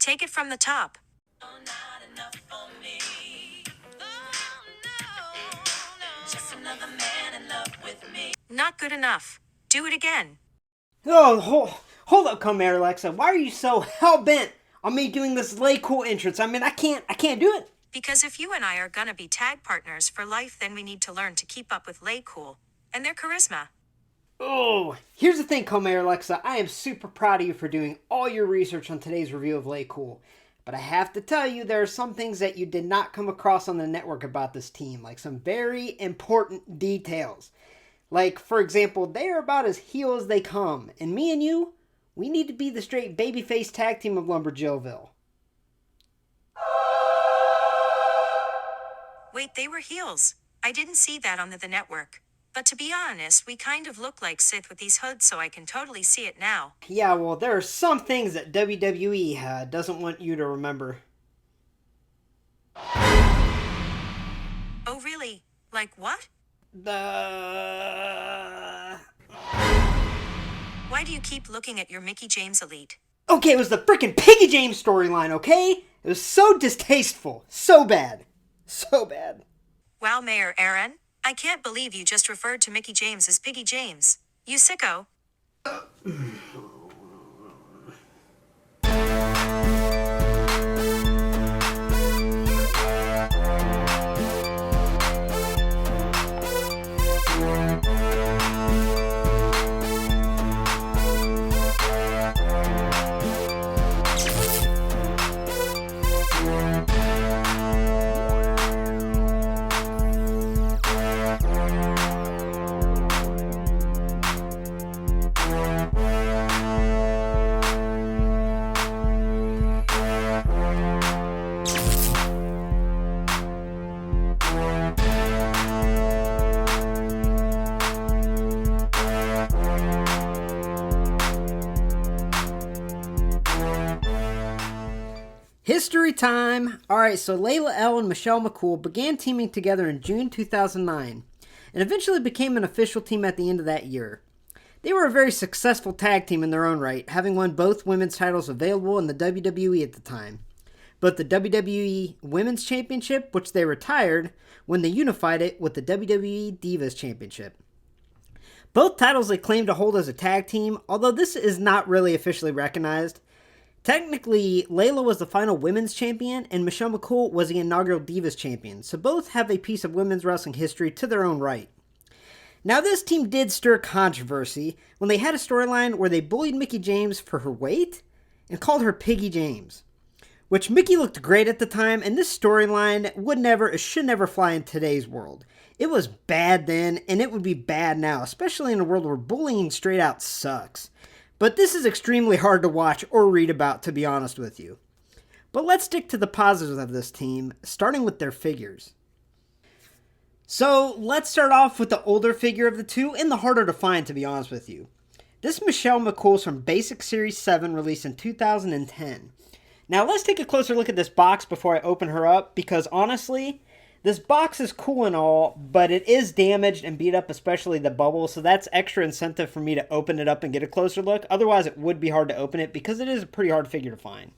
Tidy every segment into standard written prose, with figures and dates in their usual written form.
Take it from the top. Not good enough. Do it again. Oh, hold up, come here, Alexa. Why are you so hell-bent on me doing this LayCool entrance? I mean, I can't do it. Because if you and I are gonna be tag partners for life, then we need to learn to keep up with LayCool and their charisma. Oh, here's the thing, come here, Alexa. I am super proud of you for doing all your research on today's review of LayCool. But I have to tell you, there are some things that you did not come across on the network about this team, like some very important details. Like, for example, they are about as heel as they come. And me and you, we need to be the straight babyface tag team of Lumberjillville. Wait, they were heels. I didn't see that on the network. But to be honest, we kind of look like Sith with these hoods, so I can totally see it now. Yeah, well, there are some things that WWE doesn't want you to remember. Oh really? Like what? Why do you keep looking at your Mickey James Elite? Okay, it was the frickin' Piggy James storyline, okay? It was so distasteful. So bad. So bad. Wow, Mayor Aaron, I can't believe you just referred to Mickey James as Piggy James. You sicko. History time! Alright, so Layla L and Michelle McCool began teaming together in June 2009 and eventually became an official team at the end of that year. They were a very successful tag team in their own right, having won both women's titles available in the WWE at the time. Both the WWE Women's Championship, which they retired when they unified it with the WWE Divas Championship. Both titles they claim to hold as a tag team, although this is not really officially recognized. Technically, Layla was the final women's champion, and Michelle McCool was the inaugural Divas champion, so both have a piece of women's wrestling history to their own right. Now, this team did stir controversy when they had a storyline where they bullied Mickey James for her weight and called her Piggy James, which Mickey looked great at the time, and this storyline should never fly in today's world. It was bad then, and it would be bad now, especially in a world where bullying straight out sucks. But this is extremely hard to watch or read about, to be honest with you. But let's stick to the positives of this team, starting with their figures. So let's start off with the older figure of the two and the harder to find, to be honest with you. This Michelle McCool is from Basic Series 7, released in 2010. Now let's take a closer look at this box before I open her up, because honestly, this box is cool and all, but it is damaged and beat up, especially the bubble, so that's extra incentive for me to open it up and get a closer look. Otherwise, it would be hard to open it because it is a pretty hard figure to find.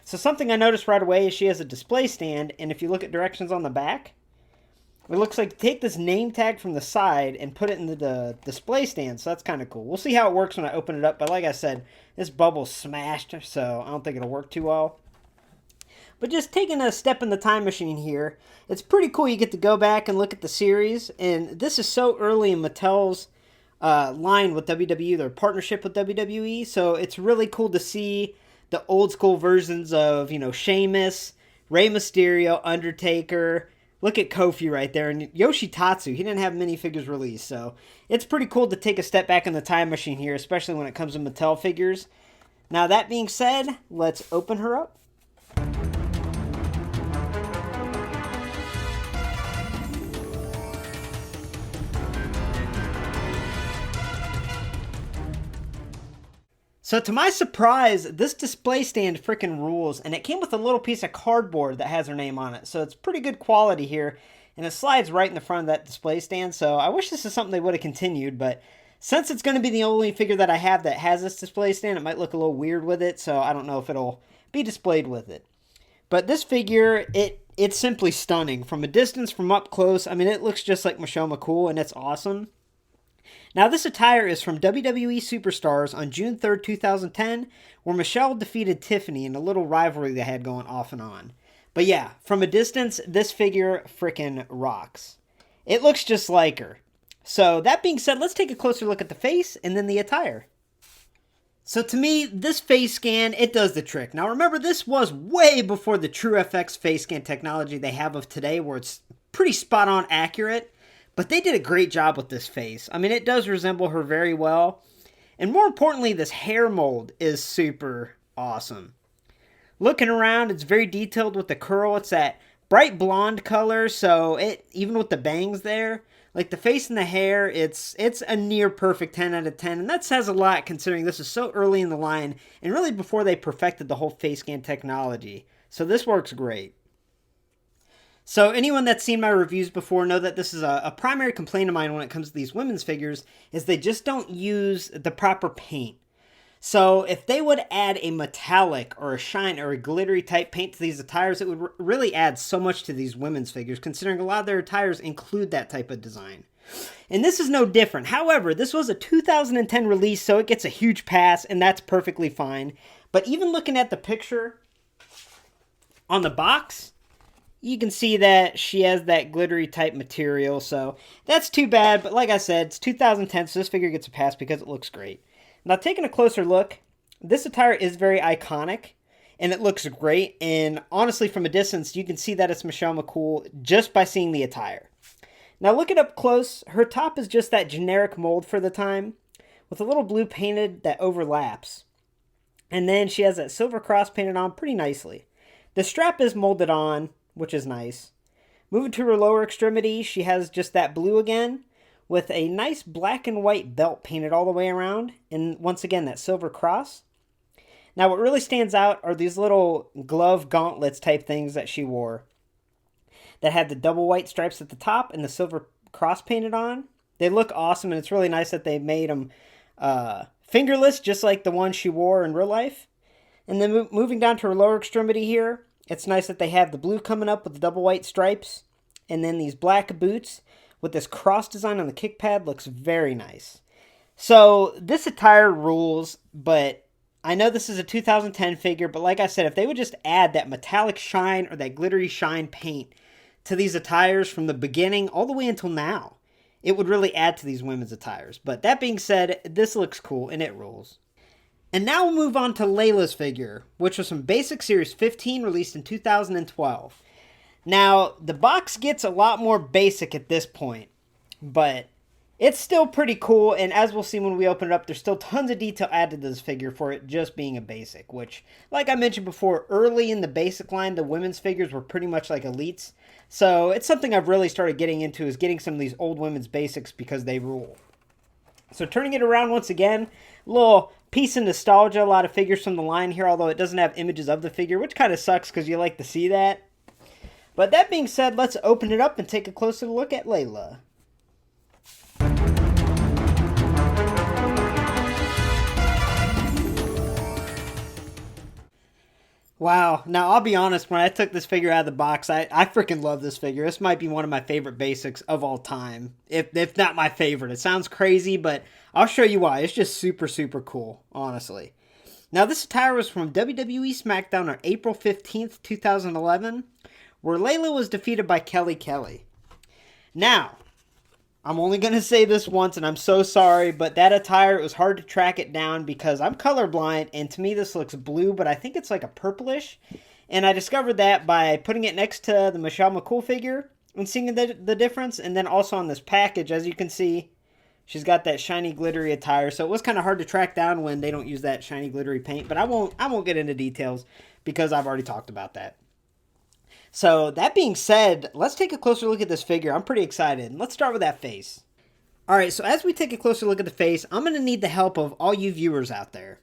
So something I noticed right away is she has a display stand, and if you look at directions on the back, it looks like take this name tag from the side and put it in the display stand, so that's kind of cool. We'll see how it works when I open it up, but like I said, this bubble's smashed, so I don't think it'll work too well. But just taking a step in the time machine here, it's pretty cool. You get to go back and look at the series, and this is so early in Mattel's line with WWE, their partnership with WWE, so it's really cool to see the old school versions of, Sheamus, Rey Mysterio, Undertaker. Look at Kofi right there, and Yoshitatsu, he didn't have many figures released, so it's pretty cool to take a step back in the time machine here, especially when it comes to Mattel figures. Now, that being said, let's open her up. So to my surprise, this display stand freaking rules, and it came with a little piece of cardboard that has her name on it. So it's pretty good quality here, and it slides right in the front of that display stand. So I wish this is something they would have continued, but since it's going to be the only figure that I have that has this display stand, it might look a little weird with it. So I don't know if it'll be displayed with it. But this figure, it's simply stunning. From a distance, from up close, I mean, it looks just like Michelle McCool, and it's awesome. Now, this attire is from WWE Superstars on June 3rd, 2010, where Michelle defeated Tiffany in a little rivalry they had going off and on. But yeah, from a distance, this figure frickin' rocks. It looks just like her. So, that being said, let's take a closer look at the face and then the attire. So to me, this face scan, it does the trick. Now remember, this was way before the TrueFX face scan technology they have of today, where it's pretty spot on accurate. But they did a great job with this face. I mean, it does resemble her very well. And more importantly, this hair mold is super awesome. Looking around, it's very detailed with the curl. It's that bright blonde color, so even with the bangs there, like the face and the hair, it's a near perfect 10 out of 10. And that says a lot considering this is so early in the line and really before they perfected the whole face scan technology. So this works great. So anyone that's seen my reviews before know that this is a primary complaint of mine when it comes to these women's figures is they just don't use the proper paint. So if they would add a metallic or a shine or a glittery type paint to these attires, it would really add so much to these women's figures, considering a lot of their attires include that type of design. And this is no different. However, this was a 2010 release, so it gets a huge pass, and that's perfectly fine. But even looking at the picture on the box, you can see that she has that glittery type material, so that's too bad. But like I said, it's 2010, so this figure gets a pass because it looks great. Now, taking a closer look, this attire is very iconic, and it looks great. And honestly, from a distance, you can see that it's Michelle McCool just by seeing the attire. Now, looking up close, her top is just that generic mold for the time, with a little blue painted that overlaps. And then she has that silver cross painted on pretty nicely. The strap is molded on, which is nice. Moving to her lower extremity, she has just that blue again, with a nice black and white belt painted all the way around, and once again, that silver cross. Now, what really stands out are these little glove gauntlets type things that she wore that had the double white stripes at the top and the silver cross painted on. They look awesome, and it's really nice that they made them fingerless, just like the one she wore in real life. And then moving down to her lower extremity here, it's nice that they have the blue coming up with the double white stripes, and then these black boots with this cross design on the kick pad looks very nice. So this attire rules, but I know this is a 2010 figure, but like I said, if they would just add that metallic shine or that glittery shine paint to these attires from the beginning all the way until now, it would really add to these women's attires. But that being said, this looks cool and it rules. And now we'll move on to Layla's figure, which was from Basic Series 15, released in 2012. Now, the box gets a lot more basic at this point, but it's still pretty cool, and as we'll see when we open it up, there's still tons of detail added to this figure for it just being a basic, which, like I mentioned before, early in the basic line, the women's figures were pretty much like elites, so it's something I've really started getting into, is getting some of these old women's basics because they rule. So turning it around once again, a little piece of nostalgia, a lot of figures from the line here, although it doesn't have images of the figure, which kind of sucks because you like to see that. But that being said, let's open it up and take a closer look at Layla. Wow. Now, I'll be honest, when I took this figure out of the box, I freaking love this figure. This might be one of my favorite basics of all time, if not my favorite. It sounds crazy, but I'll show you why. It's just super, super cool, honestly. Now, this attire was from WWE SmackDown on April 15th, 2011, where Layla was defeated by Kelly. Now, I'm only going to say this once, and I'm so sorry, but that attire, it was hard to track it down because I'm colorblind, and to me this looks blue, but I think it's like a purplish. And I discovered that by putting it next to the Michelle McCool figure and seeing the difference. And then also on this package, as you can see, she's got that shiny glittery attire. So it was kind of hard to track down when they don't use that shiny glittery paint, but I won't get into details because I've already talked about that. So, that being said, let's take a closer look at this figure. I'm pretty excited. Let's start with that face. Alright, so as we take a closer look at the face, I'm going to need the help of all you viewers out there.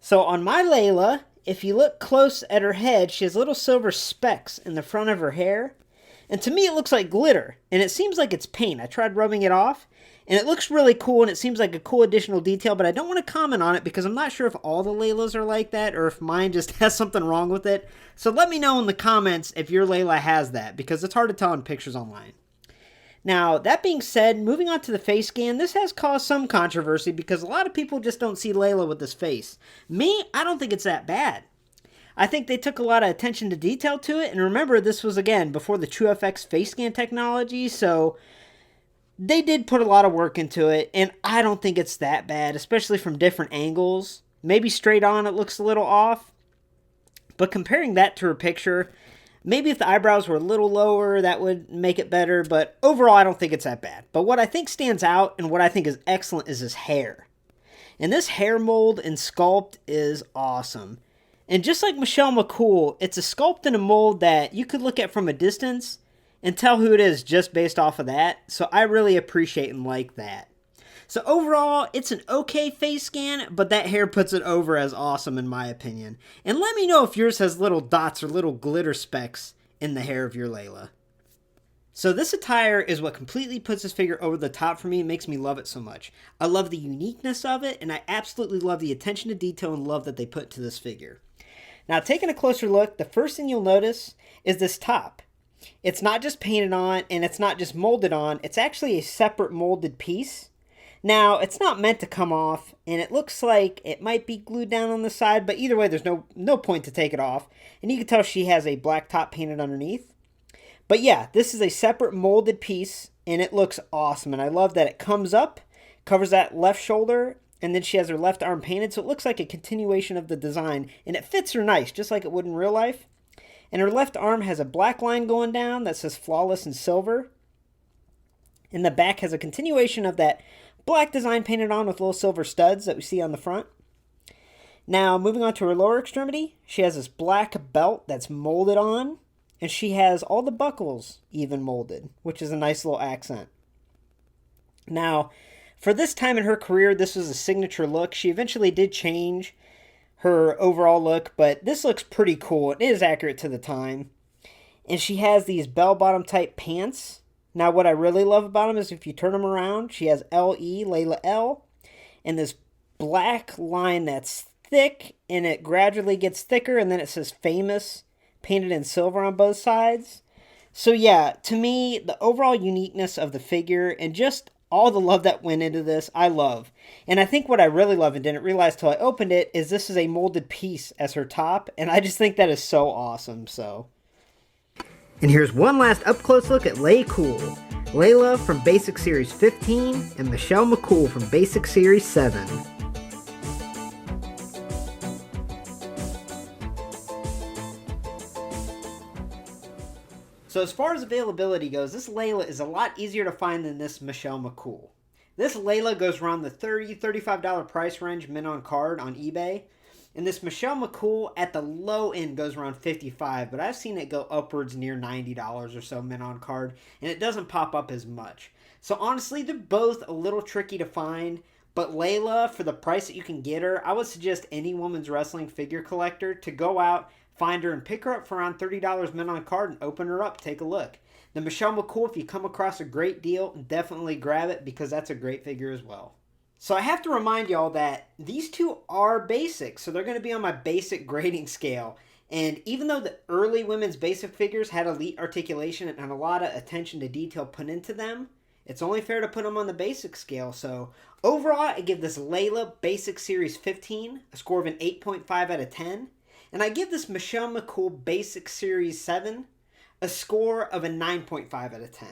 So, on my Layla, if you look close at her head, she has little silver specks in the front of her hair. And to me, it looks like glitter. And it seems like it's paint. I tried rubbing it off, And it looks really cool, and it seems like a cool additional detail, but I don't want to comment on it because I'm not sure if all the Laylas are like that or if mine just has something wrong with it. So let me know in the comments if your Layla has that, because it's hard to tell in pictures online. Now, that being said, moving on to the face scan, this has caused some controversy because a lot of people just don't see Layla with this face. Me, I don't think it's that bad. I think they took a lot of attention to detail to it, and remember, this was, again, before the TrueFX face scan technology, so they did put a lot of work into it, and I don't think it's that bad, especially from different angles. Maybe straight on it looks a little off, but comparing that to her picture, maybe if the eyebrows were a little lower, that would make it better, but overall, I don't think it's that bad. But what I think stands out and what I think is excellent is his hair. And this hair mold and sculpt is awesome. And just like Michelle McCool, it's a sculpt and a mold that you could look at from a distance and tell who it is just based off of that. So I really appreciate and like that. So overall, it's an okay face scan, but that hair puts it over as awesome in my opinion. And let me know if yours has little dots or little glitter specks in the hair of your Layla. So this attire is what completely puts this figure over the top for me and makes me love it so much. I love the uniqueness of it, and I absolutely love the attention to detail and love that they put to this figure. Now, taking a closer look, the first thing you'll notice is this top. It's not just painted on, and it's not just molded on, it's actually a separate molded piece. Now, it's not meant to come off, and it looks like it might be glued down on the side, but either way, there's no point to take it off. And you can tell she has a black top painted underneath. But yeah, this is a separate molded piece, and it looks awesome. And I love that it comes up, covers that left shoulder, and then she has her left arm painted, so it looks like a continuation of the design, and it fits her nice, just like it would in real life. And her left arm has a black line going down that says flawless in silver. And the back has a continuation of that black design painted on with little silver studs that we see on the front. Now, moving on to her lower extremity, she has this black belt that's molded on, and she has all the buckles even molded, which is a nice little accent. Now, for this time in her career, this was a signature look. She eventually did change her overall look, but this looks pretty cool. It is accurate to the time. And she has these bell-bottom type pants. Now, what I really love about them is if you turn them around, she has L-E, Layla L, and this black line that's thick, and it gradually gets thicker, and then it says famous, painted in silver on both sides. So yeah, to me, the overall uniqueness of the figure and just all the love that went into this, I love. And I think what I really love and didn't realize till I opened it is this is a molded piece as her top, and I just think that is so awesome, so. And here's one last up-close look at LayCool. Layla from Basic Series 15 and Michelle McCool from Basic Series 7. So as far as availability goes, this Layla is a lot easier to find than this Michelle McCool. This Layla goes around the $30, $35 price range mint on card on eBay. And this Michelle McCool at the low end goes around $55, but I've seen it go upwards near $90 or so mint on card, and it doesn't pop up as much. So honestly, they're both a little tricky to find, but Layla, for the price that you can get her, I would suggest any women's wrestling figure collector to go out, find her, and pick her up for around $30 mint on card and open her up, take a look. The Michelle McCool, if you come across a great deal, definitely grab it because that's a great figure as well. So I have to remind y'all that these two are basic, so they're going to be on my basic grading scale. And even though the early women's basic figures had elite articulation and a lot of attention to detail put into them, it's only fair to put them on the basic scale. So overall, I give this Layla Basic Series 15 a score of an 8.5 out of 10. And I give this Michelle McCool Basic Series 7 a score of a 9.5 out of 10.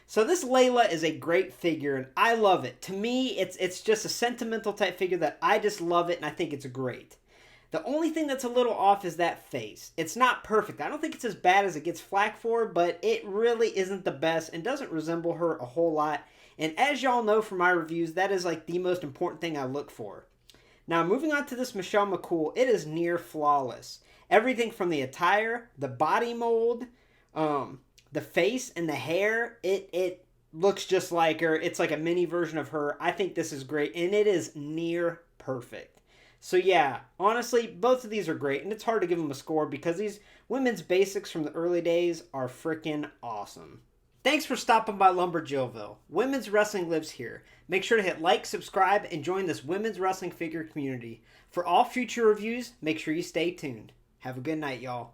So this Layla is a great figure, and I love it. To me, it's just a sentimental type figure that I just love it, and I think it's great. The only thing that's a little off is that face. It's not perfect. I don't think it's as bad as it gets flack for, but it really isn't the best and doesn't resemble her a whole lot. And as y'all know from my reviews, that is like the most important thing I look for. Now, moving on to this Michelle McCool, it is near flawless. Everything from the attire, the body mold, the face and the hair, it looks just like her. It's like a mini version of her. I think this is great, and it is near perfect. So yeah, honestly, both of these are great, and it's hard to give them a score because these women's basics from the early days are freaking awesome. Thanks for stopping by Lumberjillville. Women's wrestling lives here. Make sure to hit like, subscribe, and join this women's wrestling figure community. For all future reviews, make sure you stay tuned. Have a good night, y'all.